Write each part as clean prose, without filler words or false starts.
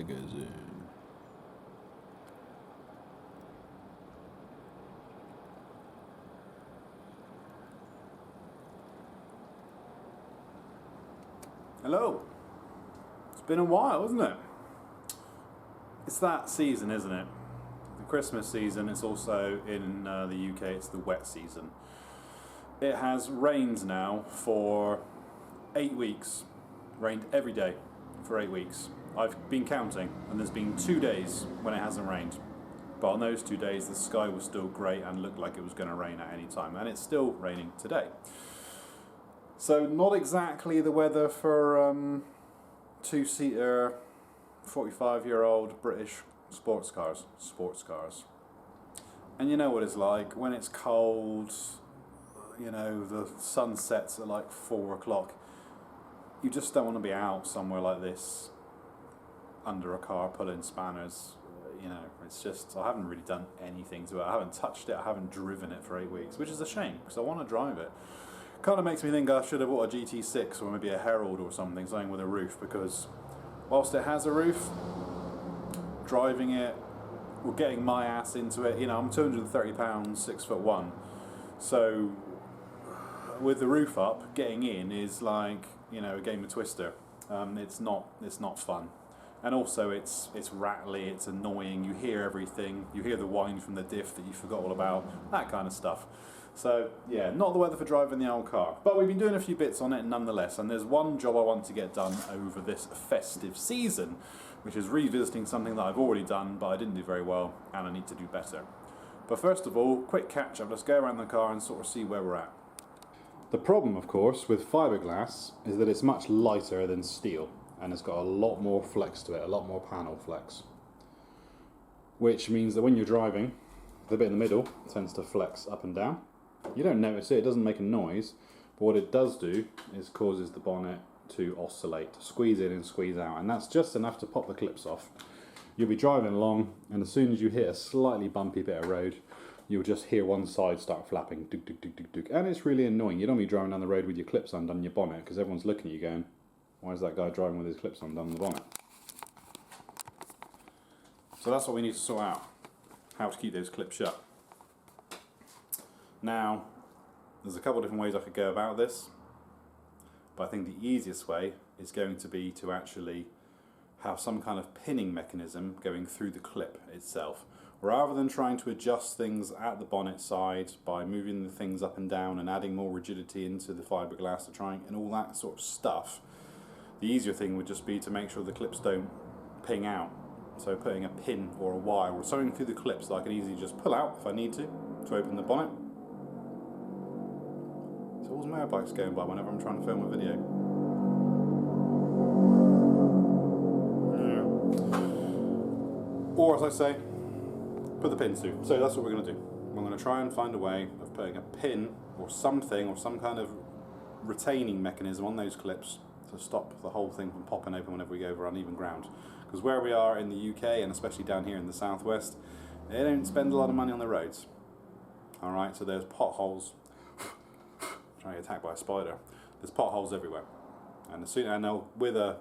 magazine. Hello. It's been a while, isn't it? It's that season, isn't it? The Christmas season. It's also in the UK, it's the wet season. It has rained now for 8 weeks. Rained every day for 8 weeks. I've been counting, and there's been 2 days when it hasn't rained. But on those 2 days, the sky was still grey and looked like it was going to rain at any time, and it's still raining today. So not exactly the weather for two-seater, 45-year-old British sports cars. And you know what it's like when it's cold. You know, the sun sets at like 4 o'clock. You just don't want to be out somewhere like this under a car pulling spanners. You know, it's just, I haven't really done anything to it. I haven't touched it, I haven't driven it for 8 weeks, which is a shame because I want to drive it. Kind of makes me think I should have bought a GT6 or maybe a Herald or something with a roof, because whilst it has a roof, driving it or getting my ass into it, you know, I'm 230 pounds, 6'1", so with the roof up, getting in is like, you know, a game of Twister. It's not fun, and also it's rattly, it's annoying. You hear everything. You hear the whine from the diff that you forgot all about, that kind of stuff. So yeah, not the weather for driving the old car, but we've been doing a few bits on it nonetheless. And there's one job I want to get done over this festive season, which is revisiting something that I've already done, but I didn't do very well, and I need to do better. But first of all, quick catch up. Let's go around the car and sort of see where we're at. The problem, of course, with fiberglass is that it's much lighter than steel, and it's got a lot more flex to it, a lot more panel flex. Which means that when you're driving, the bit in the middle tends to flex up and down. You don't notice it, it doesn't make a noise, but what it does do is causes the bonnet to oscillate, to squeeze in and squeeze out, and that's just enough to pop the clips off. You'll be driving along, and as soon as you hit a slightly bumpy bit of road, you'll just hear one side start flapping, duk, duk, duk, duk, duk. And it's really annoying. You don't be driving down the road with your clips undone in your bonnet, because everyone's looking at you going, why is that guy driving with his clips undone in the bonnet? So that's what we need to sort out, how to keep those clips shut. Now, there's a couple of different ways I could go about this, but I think the easiest way is going to be to actually have some kind of pinning mechanism going through the clip itself. Rather than trying to adjust things at the bonnet side by moving the things up and down and adding more rigidity into the fiberglass to try and all that sort of stuff, the easier thing would just be to make sure the clips don't ping out. So putting a pin or a wire or something through the clips that I can easily just pull out if I need to open the bonnet. So all motorbikes going by whenever I'm trying to film a video. Yeah. Or as I say, put the pins through. So that's what we're going to do. I'm going to try and find a way of putting a pin or something or some kind of retaining mechanism on those clips to stop the whole thing from popping open whenever we go over uneven ground. Because where we are in the UK, and especially down here in the southwest, they don't spend a lot of money on the roads. Alright, so there's potholes. Trying to get attacked by a spider. There's potholes everywhere. And as soon as with a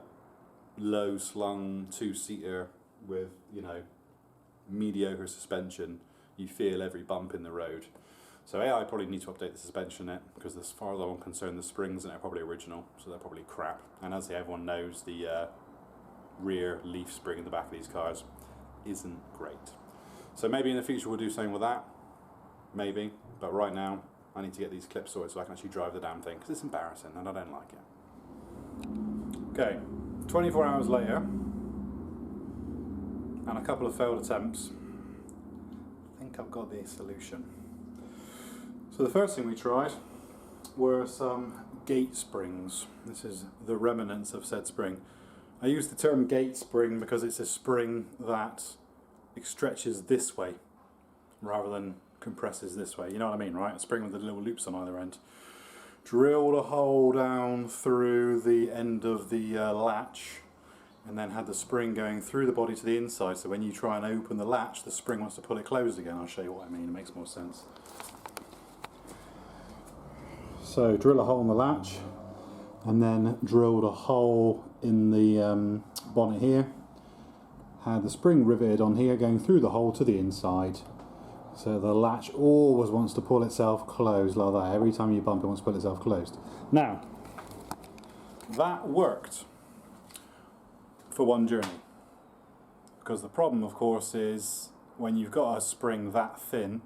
low slung two-seater with, you know, mediocre suspension, you feel every bump in the road. So I probably need to update the suspension in it, because as far as I'm concerned, the springs in it are probably original, so they're probably crap. And as everyone knows, the rear leaf spring in the back of these cars isn't great. So maybe in the future we'll do something with that, maybe. But right now, I need to get these clips sorted so I can actually drive the damn thing, because it's embarrassing and I don't like it. Okay, 24 hours later, and a couple of failed attempts, I think I've got the solution. So the first thing we tried were some gate springs. This is the remnants of said spring. I use the term gate spring because it's a spring that stretches this way rather than compresses this way. You know what I mean, right? A spring with the little loops on either end. Drilled a hole down through the end of the latch, and then had the spring going through the body to the inside, so when you try and open the latch, the spring wants to pull it closed again. I'll show you what I mean, it makes more sense. So drill a hole in the latch, and then drilled a hole in the bonnet here, had the spring riveted on here going through the hole to the inside. So the latch always wants to pull itself closed like that. Every time you bump it wants to pull itself closed. Now, that worked for one journey. Because the problem, of course, is when you've got a spring that thin,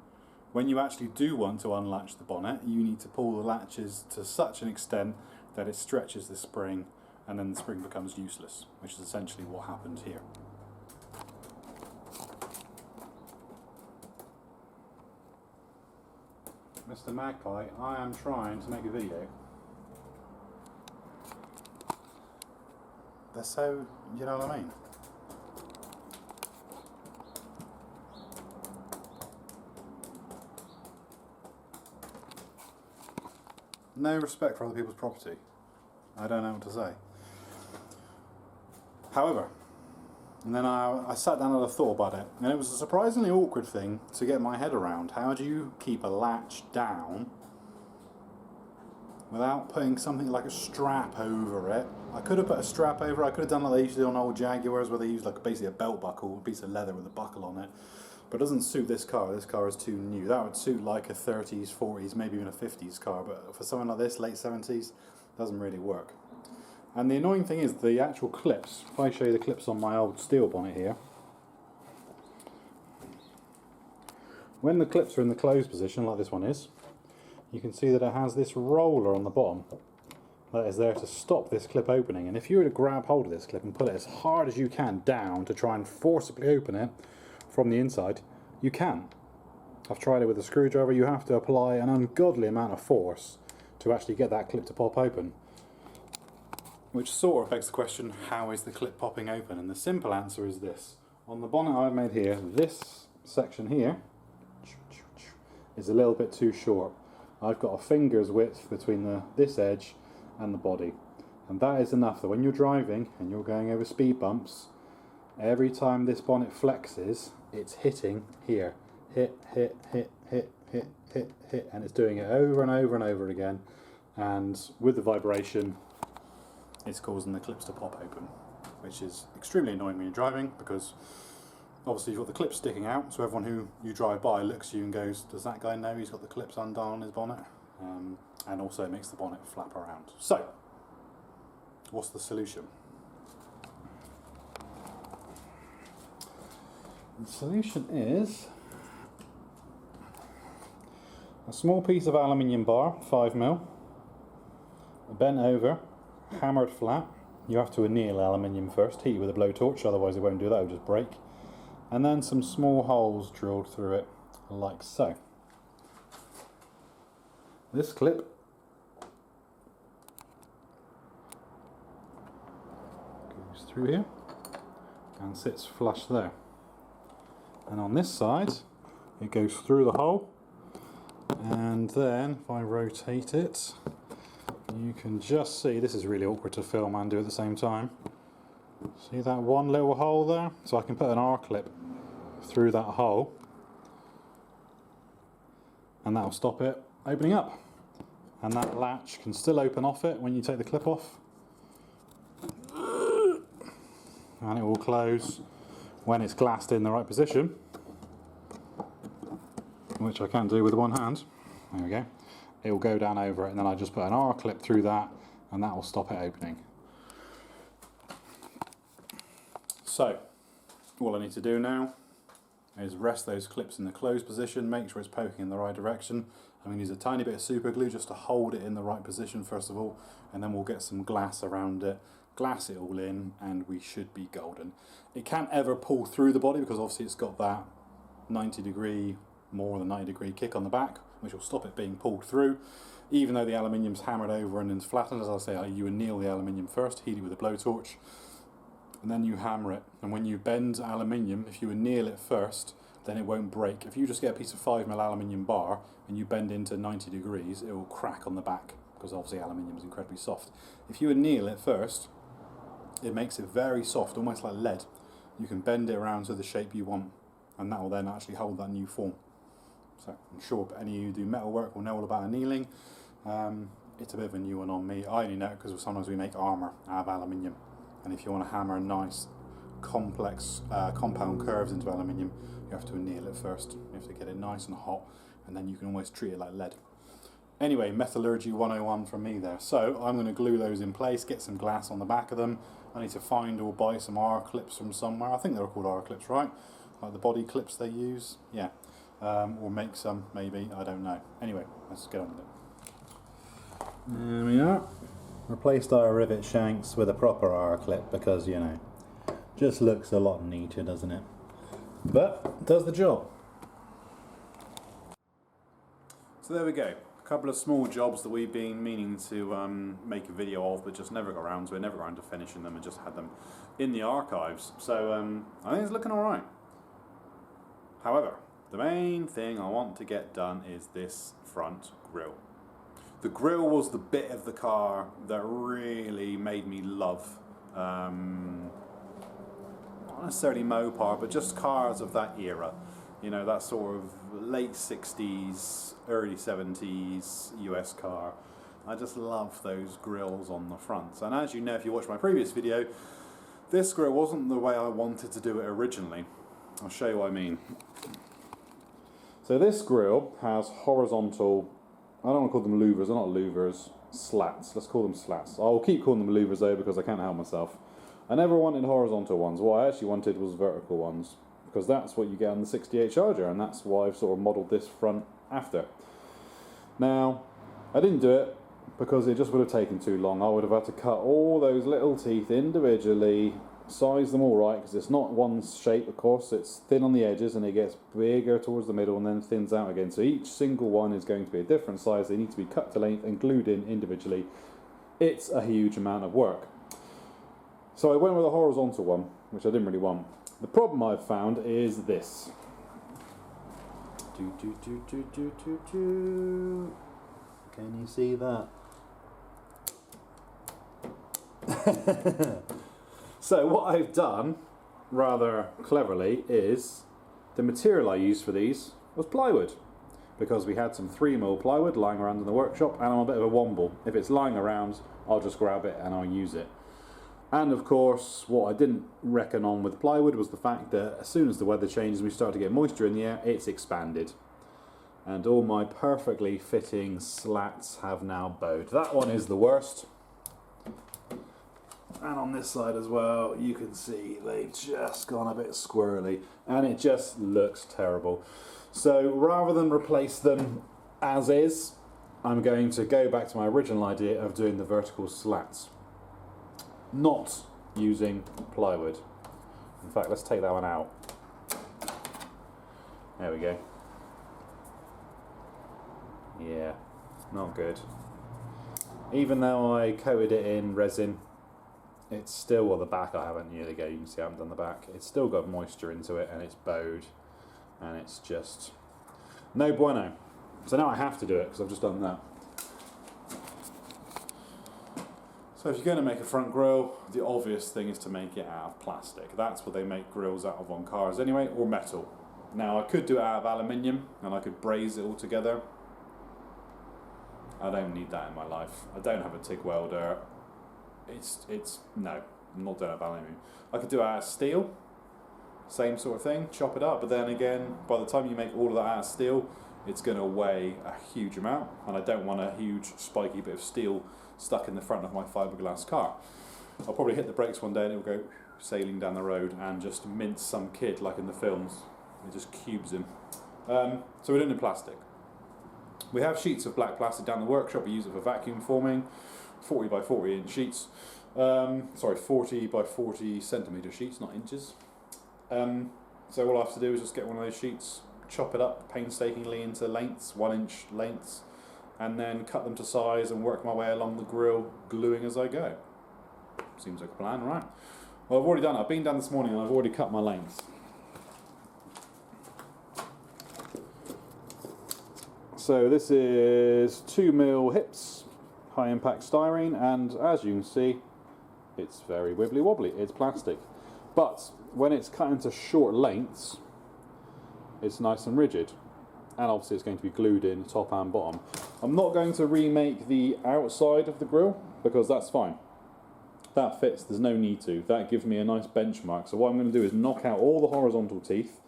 when you actually do want to unlatch the bonnet, you need to pull the latches to such an extent that it stretches the spring, and then the spring becomes useless, which is essentially what happened here. Mr. Magpie, I am trying to make a video. They're so, you know what I mean? No respect for other people's property. I don't know what to say. However, and then I sat down and I thought about it, and it was a surprisingly awkward thing to get my head around. How do you keep a latch down without putting something like a strap over it? I could have put a strap over it. I could have done like they used to do on old Jaguars, where they use like basically a belt buckle, a piece of leather with a buckle on it. But it doesn't suit this car. This car is too new. That would suit like a 30s, 40s, maybe even a 50s car, but for something like this, late 70s, doesn't really work. And the annoying thing is the actual clips. If I show you the clips on my old steel bonnet here, when the clips are in the closed position, like this one is, you can see that it has this roller on the bottom that is there to stop this clip opening. And if you were to grab hold of this clip and pull it as hard as you can down to try and forcibly open it from the inside, you can. I've tried it with a screwdriver. You have to apply an ungodly amount of force to actually get that clip to pop open. Which sort of begs the question, how is the clip popping open? And the simple answer is this. On the bonnet I've made here, this section here is a little bit too short. I've got a finger's width between this edge and the body. And that is enough that when you're driving and you're going over speed bumps, every time this bonnet flexes, it's hitting here. Hit, hit, hit, hit, hit, hit, hit. And it's doing it over and over and over again. And with the vibration, it's causing the clips to pop open, which is extremely annoying when you're driving, because obviously you've got the clips sticking out, so everyone who you drive by looks at you and goes, does that guy know he's got the clips undone on his bonnet? And also it makes the bonnet flap around. So, what's the solution? The solution is a small piece of aluminium bar, 5mm, bent over, hammered flat. You have to anneal aluminium first, heat it with a blowtorch, otherwise it won't do that, it'll just break. And then some small holes drilled through it, like so. This clip goes through here and sits flush there. And on this side, it goes through the hole, and then if I rotate it, you can just see, this is really awkward to film and do at the same time. See that one little hole there? So I can put an R-clip through that hole, and that'll stop it opening up. And that latch can still open off it when you take the clip off. And it will close when it's glassed in the right position, which I can do with one hand. There we go. It will go down over it, and then I just put an R-clip through that, and that will stop it opening. So, all I need to do now is rest those clips in the closed position, make sure it's poking in the right direction. I'm going to use a tiny bit of super glue just to hold it in the right position first of all, and then we'll get some glass around it, glass it all in, and we should be golden. It can't ever pull through the body because obviously it's got that 90 degree, more than 90 degree kick on the back, which will stop it being pulled through. Even though the aluminium's hammered over and is flattened, as I say, you anneal the aluminium first, heat it with a blowtorch, and then you hammer it. And when you bend aluminium, if you anneal it first, then it won't break. If you just get a piece of 5mm aluminium bar and you bend into 90 degrees, it will crack on the back, because obviously aluminium is incredibly soft. If you anneal it first, it makes it very soft, almost like lead. You can bend it around to the shape you want, and that will then actually hold that new form. So I'm sure any of you who do metal work will know all about annealing. It's a bit of a new one on me. I only know it because sometimes we make armour out of aluminium, and if you want to hammer a nice complex compound curves into aluminium, you have to anneal it first. You have to get it nice and hot, and then you can almost treat it like lead. Anyway, metallurgy 101 from me there. So I'm going to glue those in place, get some glass on the back of them. I need to find or buy some R clips from somewhere. I think they're called R clips, right? Like the body clips they use. Yeah. Or make some, maybe. I don't know. Anyway, let's get on with it. There we are. Replaced our rivet shanks with a proper R clip because, you know, just looks a lot neater, doesn't it? But does the job. So there we go. A couple of small jobs that we've been meaning to make a video of, but just never got around to it, never got around to finishing them, and just had them in the archives. So I think it's looking alright. However, the main thing I want to get done is this front grille. The grille was the bit of the car that really made me love, not necessarily Mopar, but just cars of that era. You know, that sort of late 60s, early 70s US car. I just love those grills on the front. And as you know, if you watched my previous video, this grill wasn't the way I wanted to do it originally. I'll show you what I mean. So this grill has horizontal, I don't want to call them louvers, they're not louvers, slats. Let's call them slats. I'll keep calling them louvers though because I can't help myself. I never wanted horizontal ones. What I actually wanted was vertical ones, because that's what you get on the 68 Charger, and that's why I've sort of modelled this front after. Now, I didn't do it because it just would have taken too long. I would have had to cut all those little teeth individually, size them all right, because it's not one shape, of course. It's thin on the edges and it gets bigger towards the middle and then thins out again. So each single one is going to be a different size. They need to be cut to length and glued in individually. It's a huge amount of work. So I went with a horizontal one, which I didn't really want. The problem I've found is this. Can you see that? So what I've done, rather cleverly, is the material I used for these was plywood, because we had some 3mm plywood lying around in the workshop, and I'm a bit of a womble. If it's lying around, I'll just grab it and I'll use it. And of course, what I didn't reckon on with plywood was the fact that as soon as the weather changes and we start to get moisture in the air, it's expanded. And all my perfectly fitting slats have now bowed. That one is the worst. And on this side as well, you can see they've just gone a bit squirrely. And it just looks terrible. So rather than replace them as is, I'm going to go back to my original idea of doing the vertical slats. Not using plywood. In fact, let's take that one out. There we go. Yeah, not good. Even though I coated it in resin, it's still, well, the back I haven't, there you go, you can see I haven't done the back. It's still got moisture into it and it's bowed and it's just no bueno. So now I have to do it because I've just done that. So if you're going to make a front grille, the obvious thing is to make it out of plastic. That's what they make grills out of on cars anyway, or metal. Now I could do it out of aluminium and I could braze it all together. I don't need that in my life. I don't have a TIG welder. No, I'm not doing it out of aluminium. I could do it out of steel, same sort of thing, chop it up, but then again, by the time you make all of that out of steel, it's going to weigh a huge amount, and I don't want a huge spiky bit of steel stuck in the front of my fiberglass car. I'll probably hit the brakes one day and it'll go sailing down the road and just mince some kid like in the films. It just cubes him. So we're doing it in plastic. We have sheets of black plastic down the workshop. We use it for vacuum forming, 40 by 40 inch sheets. 40 by 40 centimetre sheets, not inches. So all I have to do is just get one of those sheets, chop it up painstakingly into lengths, 1 inch lengths, and then cut them to size and work my way along the grill, gluing as I go. Seems like a plan, right? Well, I've already done it. I've been down this morning and I've already cut my lengths. So this is 2mm hips, high impact styrene, and as you can see, it's very wibbly wobbly. It's plastic. But when it's cut into short lengths, it's nice and rigid. And obviously it's going to be glued in top and bottom. I'm not going to remake the outside of the grill because that's fine. That fits, there's no need to. That gives me a nice benchmark. So what I'm going to do is knock out all the horizontal teeth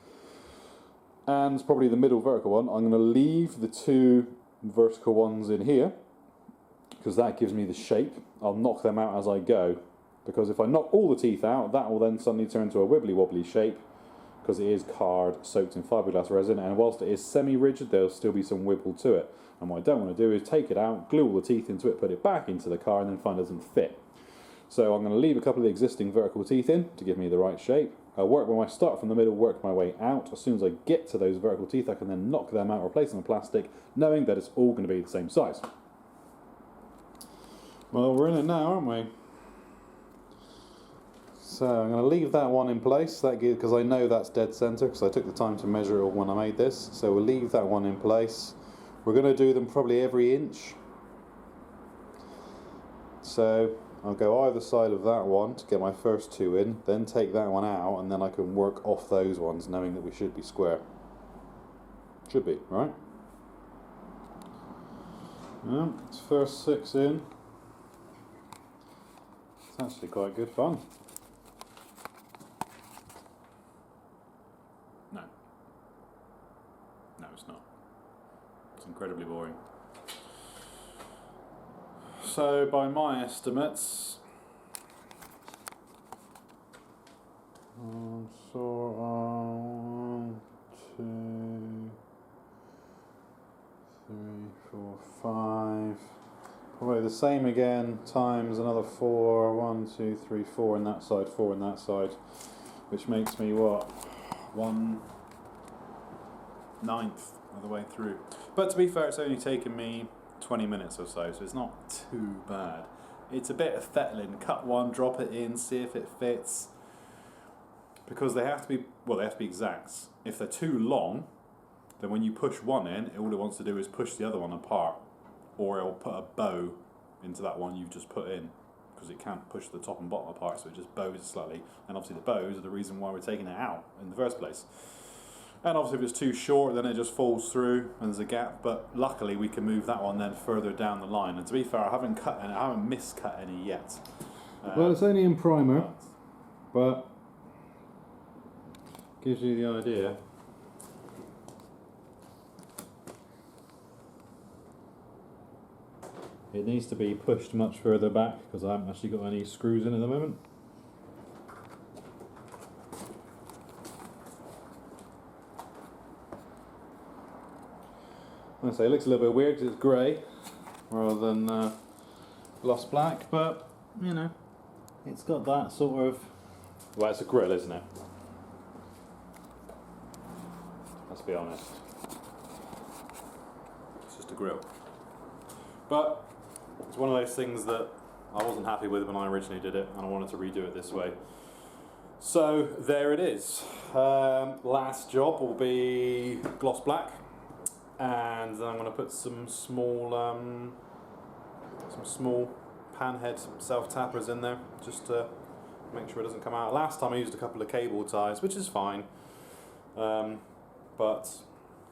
and probably the middle vertical one. I'm going to leave the 2 vertical ones in here because that gives me the shape. I'll knock them out as I go, because if I knock all the teeth out, that will then suddenly turn to a wibbly wobbly shape because it is card soaked in fiberglass resin, and whilst it is semi-rigid, there'll still be some wibble to it. And what I don't want to do is take it out, glue all the teeth into it, put it back into the car, and then find it doesn't fit. So I'm going to leave a couple of the existing vertical teeth in to give me the right shape. I'll work when I start from the middle, work my way out. As soon as I get to those vertical teeth, I can then knock them out, replace them with plastic, knowing that it's all going to be the same size. Well, we're in it now, aren't we? So I'm going to leave that one in place, because I know that's dead centre, because I took the time to measure it all when I made this. So we'll leave that one in place. We're going to do them probably every inch. So I'll go either side of that one to get my first 2 in, then take that one out, and then I can work off those ones, knowing that we should be square. Should be, right? Well, it's first 6 in. It's actually quite good fun. No. No, it's not. It's incredibly boring. So, by my estimates, one, 2, 3, 4, 5. Probably the same again, times another 4. 1, 2, 3, 4 in that side, 4 in that side, which makes me what? 1/9 of the way through. But to be fair, it's only taken me 20 minutes or so, so it's not too bad. It's a bit of fettling. Cut one, drop it in, see if it fits. Because they have to be, well, they have to be exact. If they're too long, then when you push one in, all it wants to do is push the other one apart. Or it'll put a bow into that one you've just put in, because it can't push the top and bottom apart, so it just bows slightly. And obviously the bows are the reason why we're taking it out in the first place. And obviously if it's too short, then it just falls through and there's a gap, but luckily we can move that one then further down the line. And to be fair, I haven't miscut any yet. Well, it's only in primer, but gives you the idea. It needs to be pushed much further back because I haven't actually got any screws in at the moment. I say it looks a little bit weird because it's grey rather than gloss black, but you know, it's got that sort of. Well, it's a grill, isn't it? Let's be honest. It's just a grill. But it's one of those things that I wasn't happy with when I originally did it, and I wanted to redo it this way. So there it is. Last job will be gloss black, and then I'm going to put some small panhead self-tappers in there, just to make sure it doesn't come out. Last time I used a couple of cable ties, which is fine, but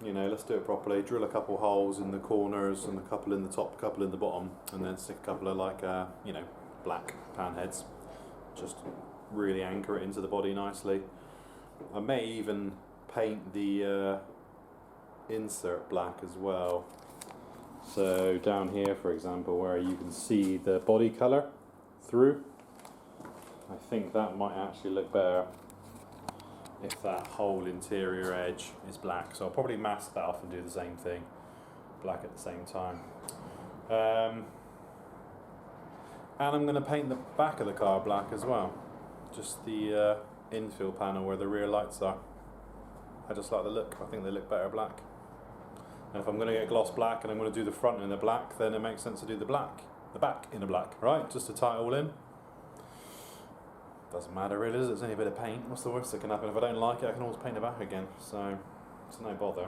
you know, let's do it properly. Drill a couple holes in the corners and a couple in the top, a couple in the bottom, and then stick a couple of like you know, black panheads. Just really anchor it into the body nicely. I may even paint the insert black as well. So down here, for example, where you can see the body colour through, I think that might actually look better if that whole interior edge is black. So I'll probably mask that off and do the same thing, black at the same time. And I'm going to paint the back of the car black as well, just the infill panel where the rear lights are. I just like the look. I think they look better black. And if I'm going to get gloss black and I'm going to do the front in the black, then it makes sense to do the back in the black, right? Just to tie it all in. Doesn't matter really, does it? It's only a bit of paint. What's the worst that can happen? If I don't like it, I can always paint it back again. So it's no bother.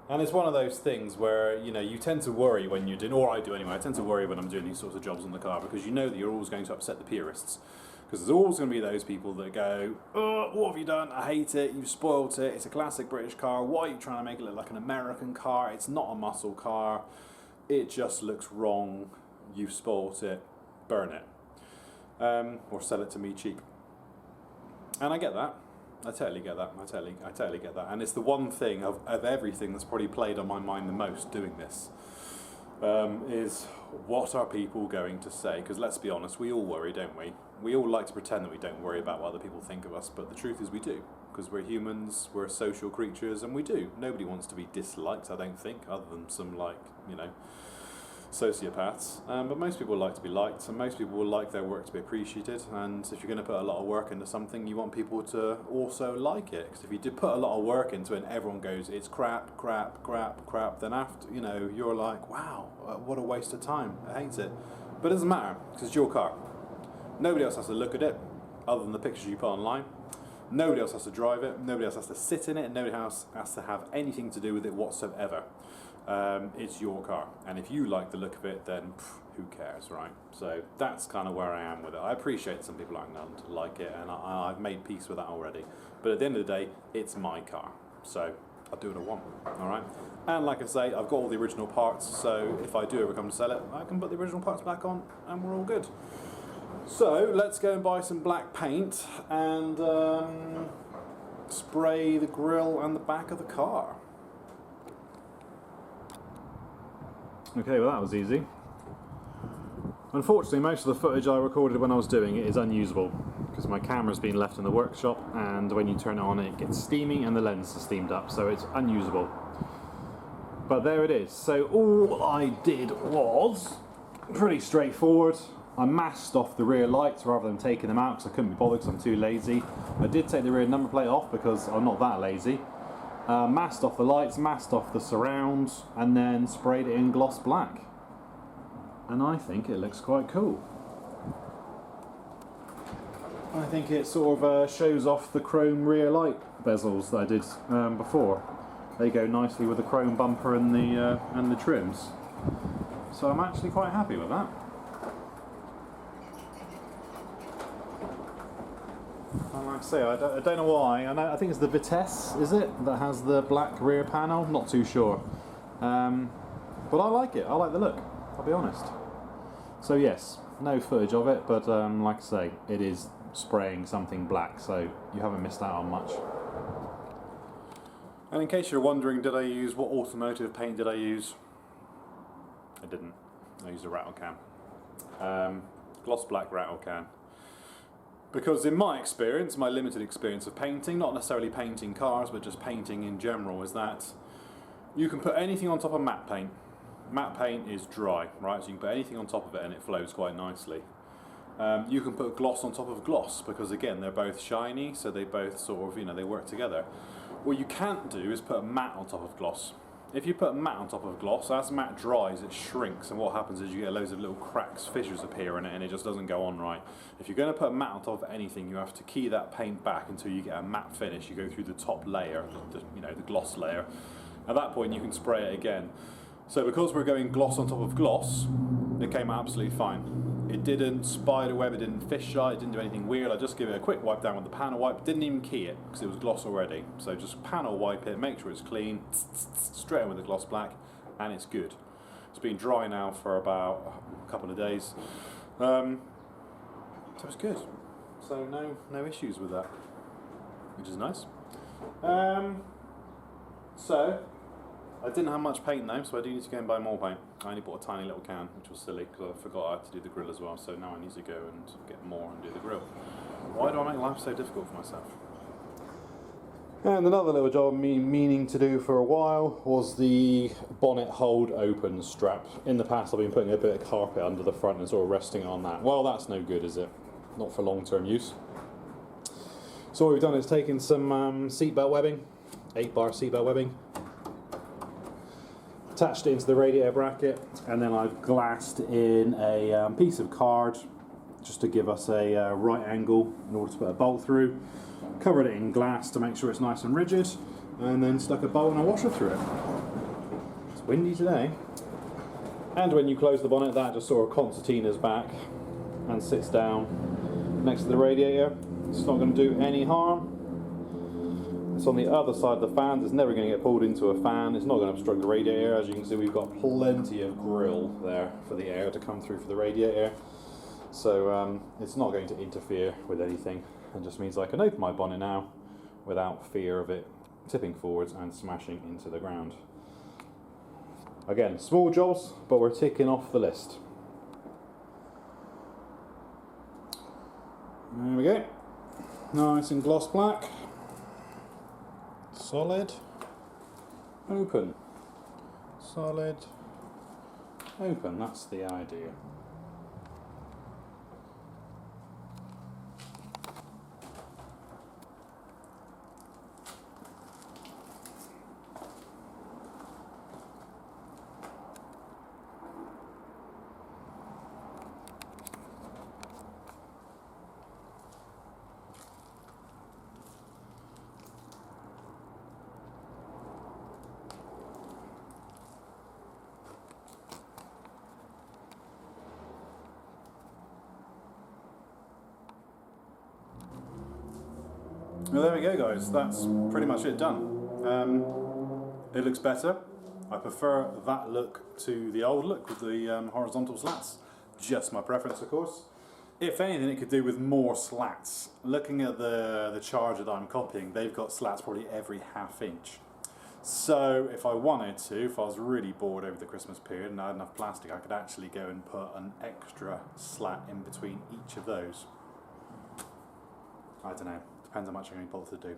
And it's one of those things where, you know, you tend to worry when you're doing, or I do anyway, I tend to worry when I'm doing these sorts of jobs on the car, because you know that you're always going to upset the purists. Because there's always going to be those people that go, oh, what have you done? I hate it. You've spoilt it. It's a classic British car. Why are you trying to make it look like an American car? It's not a muscle car. It just looks wrong. You've spoilt it. Burn it. or sell it to me cheap. And I get that. I totally get that. I totally get that. And it's the one thing of everything that's probably played on my mind the most doing this, is what are people going to say? Because let's be honest, we all worry, don't we? We all like to pretend that we don't worry about what other people think of us, but the truth is we do. Because we're humans, we're social creatures, and we do. Nobody wants to be disliked, I don't think, other than some, like, you know, sociopaths. But most people like to be liked, and most people will like their work to be appreciated. And if you're going to put a lot of work into something, you want people to also like it. Because if you do put a lot of work into it and everyone goes, it's crap, crap, crap, crap, then after, you know, you're like, wow, what a waste of time. I hate it. But it doesn't matter, because it's your car. Nobody else has to look at it, other than the pictures you put online. Nobody else has to drive it. Nobody else has to sit in it. And nobody else has to have anything to do with it whatsoever. It's your car, and if you like the look of it, then who cares, right? So that's kind of where I am with it. I appreciate some people aren't going to like it, and I've made peace with that already. But at the end of the day, it's my car, so I'll do what I want, all right? And like I say, I've got all the original parts, so if I do ever come to sell it, I can put the original parts back on, and we're all good. So let's go and buy some black paint and spray the grille and the back of the car. Okay, well that was easy. Unfortunately, most of the footage I recorded when I was doing it is unusable because my camera's been left in the workshop, and when you turn it on it gets steamy and the lens is steamed up, so it's unusable. But there it is. So all I did was pretty straightforward. I masked off the rear lights rather than taking them out because I couldn't be bothered because I'm too lazy. I did take the rear number plate off because I'm not that lazy. Masked off the lights, masked off the surrounds, and then sprayed it in gloss black. And I think it looks quite cool. I think it sort of shows off the chrome rear light bezels that I did before. They go nicely with the chrome bumper and the trims. So I'm actually quite happy with that. And like I say, I don't know why. I think it's the Vitesse, is it, that has the black rear panel? Not too sure. But I like it. I like the look, I'll be honest. So yes, no footage of it, but like I say, it is spraying something black, so you haven't missed out on much. And in case you're wondering, did I use, what automotive paint did I use? I didn't. I used a rattle can. Gloss black rattle can. Because in my experience, my limited experience of painting, not necessarily painting cars, but just painting in general, is that you can put anything on top of matte paint. Matte paint is dry, right? So you can put anything on top of it and it flows quite nicely. You can put gloss on top of gloss, because again, they're both shiny, so they both sort of, you know, they work together. What you can't do is put a matte on top of gloss. If you put matte on top of gloss, as matte dries, it shrinks, and what happens is you get loads of little cracks, fissures appear in it, and it just doesn't go on right. If you're going to put matte on top of anything, you have to key that paint back until you get a matte finish. You go through the top layer, the gloss layer. At that point, you can spray it again. So because we're going gloss on top of gloss, it came out absolutely fine. It didn't spiderweb, it didn't fisheye, it didn't do anything weird. I just give it a quick wipe down with the panel wipe. Didn't even key it because it was gloss already. So just panel wipe it, make sure it's clean, straight in with the gloss black, and it's good. It's been dry now for about a couple of days. So it's good. So no issues with that, which is nice. So I didn't have much paint now, so I do need to go and buy more paint. I only bought a tiny little can, which was silly because I forgot I had to do the grill as well, so now I need to go and get more and do the grill. Why do I make life so difficult for myself? And another little job meaning to do for a while was the bonnet hold open strap. In the past I've been putting a bit of carpet under the front and sort of resting on that. Well, that's no good, is it? Not for long-term use. So what we've done is taken some seatbelt webbing, 8-bar seatbelt webbing, attached it into the radiator bracket, and then I've glassed in a piece of card just to give us a right angle in order to put a bolt through. Covered it in glass to make sure it's nice and rigid, and then stuck a bolt and a washer through it. It's windy today. And when you close the bonnet, that just sort of concertinas back and sits down next to the radiator. It's not going to do any harm. It's on the other side of the fans. It's never going to get pulled into a fan. It's not going to obstruct the radiator. As you can see, we've got plenty of grill there for the air to come through for the radiator. So it's not going to interfere with anything. It just means I can open my bonnet now without fear of it tipping forwards and smashing into the ground. Again, small jobs, but we're ticking off the list. There we go. Nice and gloss black. Solid. Open. Solid. Open. That's the idea. Well, there we go, guys. That's pretty much it done. It looks better. I prefer that look to the old look with the horizontal slats. Just my preference, of course. If anything, it could do with more slats. Looking at the charger that I'm copying, they've got slats probably every ½ inch. So if I wanted to, if I was really bored over the Christmas period and I had enough plastic, I could actually go and put an extra slat in between each of those. I don't know. Depends how much I'm going to bother to do.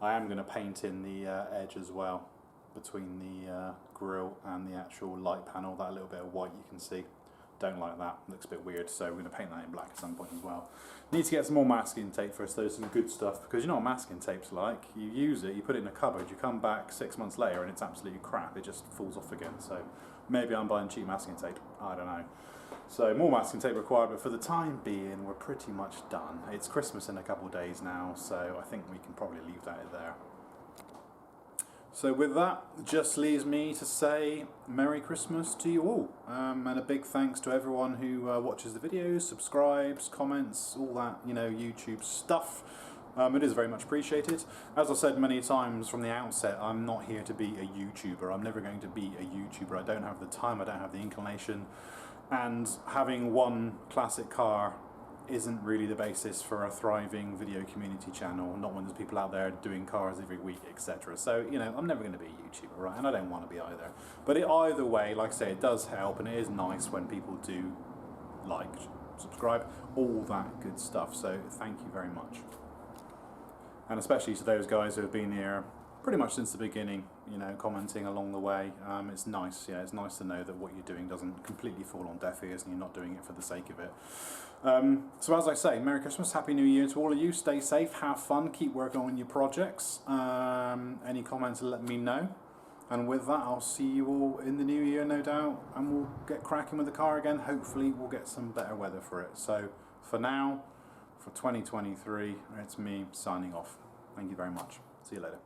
I am going to paint in the edge as well, between the grille and the actual light panel. That little bit of white you can see. Don't like that. Looks a bit weird, so we're going to paint that in black at some point as well. Need to get some more masking tape first, though, some good stuff, because you know what masking tape's like. You use it, you put it in a cupboard, you come back 6 months later and it's absolutely crap. It just falls off again. So maybe I'm buying cheap masking tape. I don't know. So more masking tape required, but for the time being, we're pretty much done. It's Christmas in a couple of days now, so I think we can probably leave that there. So with that, just leaves me to say Merry Christmas to you all. And a big thanks to everyone who watches the videos, subscribes, comments, all that, you know, YouTube stuff. It is very much appreciated. As I said many times from the outset, I'm not here to be a YouTuber. I'm never going to be a YouTuber. I don't have the time, I don't have the inclination. And having one classic car isn't really the basis for a thriving video community channel, not when there's people out there doing cars every week, etc. So, you know, I'm never going to be a YouTuber, right? And I don't want to be either. But either way, like I say, it does help, and it is nice when people do like, subscribe, all that good stuff. So thank you very much. And especially to those guys who have been here pretty much since the beginning, you know, commenting along the way. It's nice, yeah, it's nice to know that what you're doing doesn't completely fall on deaf ears and you're not doing it for the sake of it. So as I say, Merry Christmas, Happy New Year to all of you. Stay safe, have fun, keep working on your projects. Any comments, let me know. And with that, I'll see you all in the new year, no doubt, and we'll get cracking with the car again. Hopefully we'll get some better weather for it. So for now, for 2023, it's me signing off. Thank you very much. See you later.